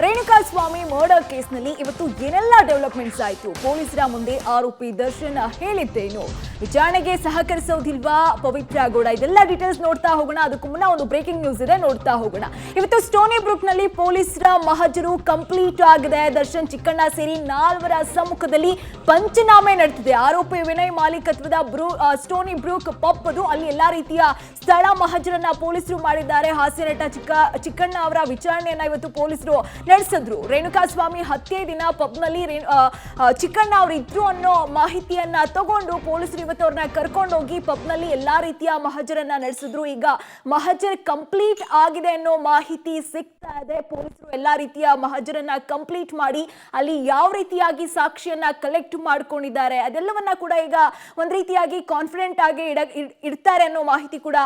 Renukaswamy murder ಕೇಸ್ನಲ್ಲಿ ಇವತ್ತು ಏನೆಲ್ಲ ಡೆವಲಪ್ಮೆಂಟ್ಸ್ ಆಯಿತು, ಪೊಲೀಸರ ಮುಂದೆ ಆರೋಪಿ ದರ್ಶನ್ ಹೇಳಿದ್ದೇನು, ವಿಚಾರಣೆಗೆ ಸಹಕರಿಸೋದಿಲ್ವಾ ಪವಿತ್ರ ಗೌಡ, ಇದೆಲ್ಲ ಡೀಟೇಲ್ಸ್ ನೋಡ್ತಾ ಹೋಗೋಣ. ಅದಕ್ಕೂ ಮುನ್ನ ಒಂದು ಬ್ರೇಕಿಂಗ್ ನ್ಯೂಸ್ ಇದೆ, ನೋಡ್ತಾ ಹೋಗೋಣ. ಇವತ್ತು ಸ್ಟೋನಿ ಬ್ರೂಕ್ನಲ್ಲಿ ಪೊಲೀಸರ ಮಹಜರು ಕಂಪ್ಲೀಟ್ ಆಗಿದೆ. ದರ್ಶನ್, ಚಿಕ್ಕಣ್ಣ ಸೇರಿ 4 ಸಮ್ಮುಖದಲ್ಲಿ ಪಂಚನಾಮೆ ನಡೆದಿದೆ. ಆರೋಪಿ ವಿನಯ್ ಮಾಲೀಕತ್ವದ ಸ್ಟೋನಿ ಬ್ರೂಕ್ ಪಬ್ ಅದು, ಅಲ್ಲಿ ಎಲ್ಲಾ ರೀತಿಯ ಸ್ಥಳ ಮಹಜರನ್ನ ಪೊಲೀಸರು ಮಾಡಿದ್ದಾರೆ. ಹಾಸ್ಯ ನಟ ಚಿಕ್ಕಣ್ಣ ಅವರ ವಿಚಾರಣೆಯನ್ನ ಇವತ್ತು ಪೊಲೀಸರು ನಡೆಸಿದ್ರು. ರೇಣುಕಾಸ್ವಾಮಿ ಹತ್ಯೆ ದಿನ ಪಬ್ನಲ್ಲಿ ಚಿಕ್ಕಣ್ಣ ಅವರು ಇದ್ರು ಅನ್ನೋ ಮಾಹಿತಿಯನ್ನ ತಗೊಂಡು ಪೊಲೀಸರು ಇವತ್ತು ಅವ್ರನ್ನ ಕರ್ಕೊಂಡು ಹೋಗಿ ಪಬ್ನಲ್ಲಿ ಎಲ್ಲಾ ರೀತಿಯ ಮಹಜರನ್ನ ನಡೆಸಿದ್ರು. ಈಗ ಮಹಜರ್ ಕಂಪ್ಲೀಟ್ ಆಗಿದೆ ಅನ್ನೋ ಮಾಹಿತಿ ಸಿಗ್ತಾ ಇದೆ. ಪೊಲೀಸರು ಎಲ್ಲಾ ರೀತಿಯ ಮಹಜರನ್ನ ಕಂಪ್ಲೀಟ್ ಮಾಡಿ ಅಲ್ಲಿ ಯಾವ ರೀತಿಯಾಗಿ ಸಾಕ್ಷಿಯನ್ನ ಕಲೆಕ್ಟ್ ಮಾಡ್ಕೊಂಡಿದ್ದಾರೆ ಅದೆಲ್ಲವನ್ನ ಕೂಡ ಈಗ ಒಂದ್ ರೀತಿಯಾಗಿ ಕಾನ್ಫಿಡೆಂಟ್ ಆಗಿ ಇಡ್ತಾರೆ ಅನ್ನೋ ಮಾಹಿತಿ ಕೂಡ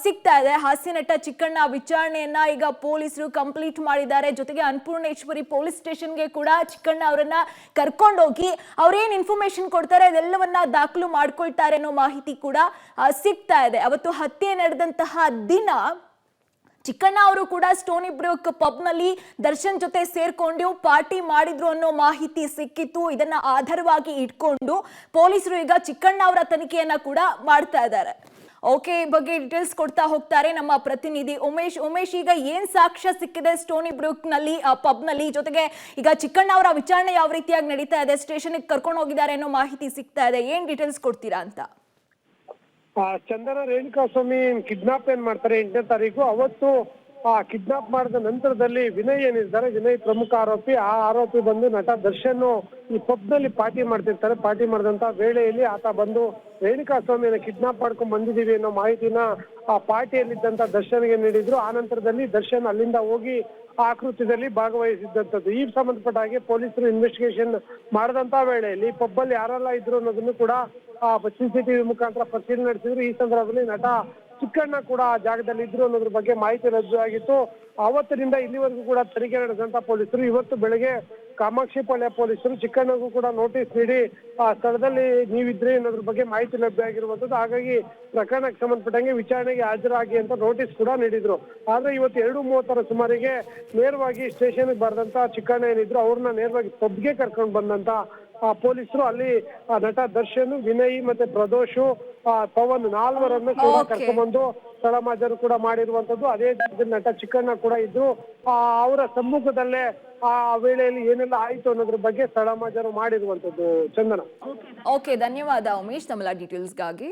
ಸಿಗ್ತಾ ಇದೆ. ಹಾಸ್ಯ ನಟ ಚಿಕ್ಕಣ್ಣ ವಿಚಾರಣೆಯನ್ನ ಈಗ ಪೊಲೀಸರು ಕಂಪ್ಲೀಟ್ ಮಾಡಿದ್ದಾರೆ. ಜೊತೆಗೆ ಅನ್ನಪೂರ್ಣೇಶ್ವರಿ ಪೊಲೀಸ್ ಸ್ಟೇಷನ್ಗೆ ಕೂಡ ಚಿಕ್ಕಣ್ಣ ಅವರನ್ನ ಕರ್ಕೊಂಡೋಗಿ ಅವ್ರೇನ್ ಇನ್ಫಾರ್ಮೇಶನ್ ಕೊಡ್ತಾರೆ ಅದೆಲ್ಲವನ್ನ ದಾಖಲು ಮಾಡ್ಕೊಳ್ತಾರೆ ಅನ್ನೋ ಮಾಹಿತಿ ಕೂಡ ಸಿಗ್ತಾ ಇದೆ. ಅವತ್ತು ಹತ್ಯೆ ನಡೆದಂತಹ ದಿನ ಚಿಕ್ಕಣ್ಣ ಅವರು ಕೂಡ ಸ್ಟೋನಿ ಬ್ರೂಕ್ ಪಬ್ನಲ್ಲಿ ದರ್ಶನ್ ಜೊತೆ ಸೇರ್ಕೊಂಡು ಪಾರ್ಟಿ ಮಾಡಿದ್ರು ಅನ್ನೋ ಮಾಹಿತಿ ಸಿಕ್ಕಿತ್ತು. ಇದನ್ನ ಆಧಾರವಾಗಿ ಇಟ್ಕೊಂಡು ಪೊಲೀಸರು ಈಗ ಚಿಕ್ಕಣ್ಣ ಅವರ ತನಿಖೆಯನ್ನ ಕೂಡ ಮಾಡ್ತಾ ಇದ್ದಾರೆ. ಓಕೆ, ಈ ಬಗ್ಗೆ ಡೀಟೇಲ್ಸ್ ಕೊಡ್ತಾ ಹೋಗ್ತಾರೆ ನಮ್ಮ ಪ್ರತಿನಿಧಿ ಉಮೇಶ್. ಈಗ ಏನ್ ಸಾಕ್ಷ್ಯ ಸಿಕ್ಕಿದೆ ಸ್ಟೋನಿ ಬ್ರೂಕ್ ನಲ್ಲಿ ಪಬ್ ನಲ್ಲಿ, ಜೊತೆಗೆ ಈಗ ಚಿಕ್ಕಣ್ಣ ಅವರ ವಿಚಾರಣೆ ಯಾವ ರೀತಿಯಾಗಿ ನಡೀತಾ ಇದೆ, ಸ್ಟೇಷನ್ ಕರ್ಕೊಂಡು ಹೋಗಿದ್ದಾರೆ ಅನ್ನೋ ಮಾಹಿತಿ ಸಿಗ್ತಾ ಇದೆ, ಏನ್ ಡೀಟೇಲ್ಸ್ ಕೊಡ್ತೀರಾ ಅಂತ? ಚಂದನ, ರೇಣುಕಾಸ್ವಾಮಿ ಕಿಡ್ನಾಪ್ ಏನ್ ಮಾಡ್ತಾರೆ 8ನೇ ತಾರೀಕು, ಅವತ್ತು ಕಿಡ್ನಾಪ್ ಮಾಡಿದ ನಂತರದಲ್ಲಿ ವಿನಯ್ ಏನಿದ್ದಾರೆ, ವಿನಯ್ ಪ್ರಮುಖ ಆರೋಪಿ. ಆ ಆರೋಪಿ ಬಂದು ನಟ ದರ್ಶನ್ ಈ ಪಬ್ ನಲ್ಲಿ ಪಾರ್ಟಿ ಮಾಡ್ತಿರ್ತಾರೆ. ಪಾರ್ಟಿ ಮಾಡಿದಂತ ವೇಳೆಯಲ್ಲಿ ಆತ ಬಂದು ರೇಣುಕಾಸ್ವಾಮಿಯನ್ನ ಕಿಡ್ನಾಪ್ ಮಾಡ್ಕೊಂಡ್ ಬಂದಿದ್ದೀವಿ ಅನ್ನೋ ಮಾಹಿತಿನ ಆ ಪಾರ್ಟಿಯಲ್ಲಿದ್ದಂತ ದರ್ಶನ್ಗೆ ನೀಡಿದ್ರು. ಆ ನಂತರದಲ್ಲಿ ದರ್ಶನ್ ಅಲ್ಲಿಂದ ಹೋಗಿ ಆ ಕೃತ್ಯದಲ್ಲಿ ಭಾಗವಹಿಸಿದ್ದಂಥದ್ದು. ಈ ಸಂಬಂಧಪಟ್ಟ ಹಾಗೆ ಪೊಲೀಸರು ಇನ್ವೆಸ್ಟಿಗೇಷನ್ ಮಾಡಿದಂತ ವೇಳೆಯಲ್ಲಿ ಪಬ್ಬಲ್ಲಿ ಯಾರೆಲ್ಲ ಇದ್ರು ಅನ್ನೋದನ್ನು ಕೂಡ CCTV ಮುಖಾಂತರ ಪರಿಶೀಲನೆ ನಡೆಸಿದ್ರು. ಈ ಸಂದರ್ಭದಲ್ಲಿ ನಟ ಚಿಕ್ಕಣ್ಣ ಕೂಡ ಆ ಜಾಗದಲ್ಲಿ ಇದ್ರು ಅನ್ನೋದ್ರ ಬಗ್ಗೆ ಮಾಹಿತಿ ಲಭ್ಯವಾಗಿತ್ತು. ಅವತ್ತಿನಿಂದ ಇಲ್ಲಿವರೆಗೂ ಕೂಡ ತನಿಖೆ ನಡೆದಂತ ಪೊಲೀಸರು ಇವತ್ತು ಬೆಳಗ್ಗೆ ಕಾಮಾಕ್ಷಿಪಾಳ್ಯ ಪೊಲೀಸರು ಚಿಕ್ಕಣ್ಣಗೂ ಕೂಡ ನೋಟಿಸ್ ನೀಡಿ ಆ ಸ್ಥಳದಲ್ಲಿ ನೀವಿದ್ರಿ ಅನ್ನೋದ್ರ ಬಗ್ಗೆ ಮಾಹಿತಿ ಲಭ್ಯ ಆಗಿರುವಂತದ್ದು. ಹಾಗಾಗಿ ಪ್ರಕರಣಕ್ಕೆ ಸಂಬಂಧಪಟ್ಟಂಗೆ ವಿಚಾರಣೆಗೆ ಹಾಜರಾಗಿ ಅಂತ ನೋಟಿಸ್ ಕೂಡ ನೀಡಿದ್ರು. ಆದ್ರೆ ಇವತ್ತು 2:30 ಸುಮಾರಿಗೆ ನೇರವಾಗಿ ಸ್ಟೇಷನ್ಗೆ ಬರೆದಂತ ಚಿಕ್ಕಣ್ಣ ಏನಿದ್ರು ಅವ್ರನ್ನ ನೇರವಾಗಿ ಪಬ್ಗೆ ಕರ್ಕೊಂಡು ಬಂದಂತ ಪೊಲೀಸರು ಅಲ್ಲಿ ನಟ ದರ್ಶನ್, ವಿನಯ್ ಮತ್ತೆ ಪ್ರದೋಷ್, ಪವನ್ 4ರನ್ನು ಕೂಡ ಕರ್ಕೊಂಡ್ಬಂದು ಸ್ಥಳ ಮಹಜರು ಕೂಡ ಮಾಡಿರುವಂತದ್ದು. ಅದೇ ಜಾಗದಲ್ಲಿ ನಟ ಚಿಕ್ಕಣ್ಣ ಕೂಡ ಇದ್ದು ಅವರ ಸಮ್ಮುಖದಲ್ಲೇ ಆ ವೇಳೆಯಲ್ಲಿ ಏನೆಲ್ಲ ಆಯ್ತು ಅನ್ನೋದ್ರ ಬಗ್ಗೆ ಸ್ಥಳ ಮಹಜರು ಮಾಡಿರುವಂತದ್ದು. ಚಂದನ. ಓಕೆ, ಧನ್ಯವಾದ ಉಮೇಶ್ ತಮ್ಮೆಲ್ಲ ಡೀಟೇಲ್ಸ್ಗಾಗಿ.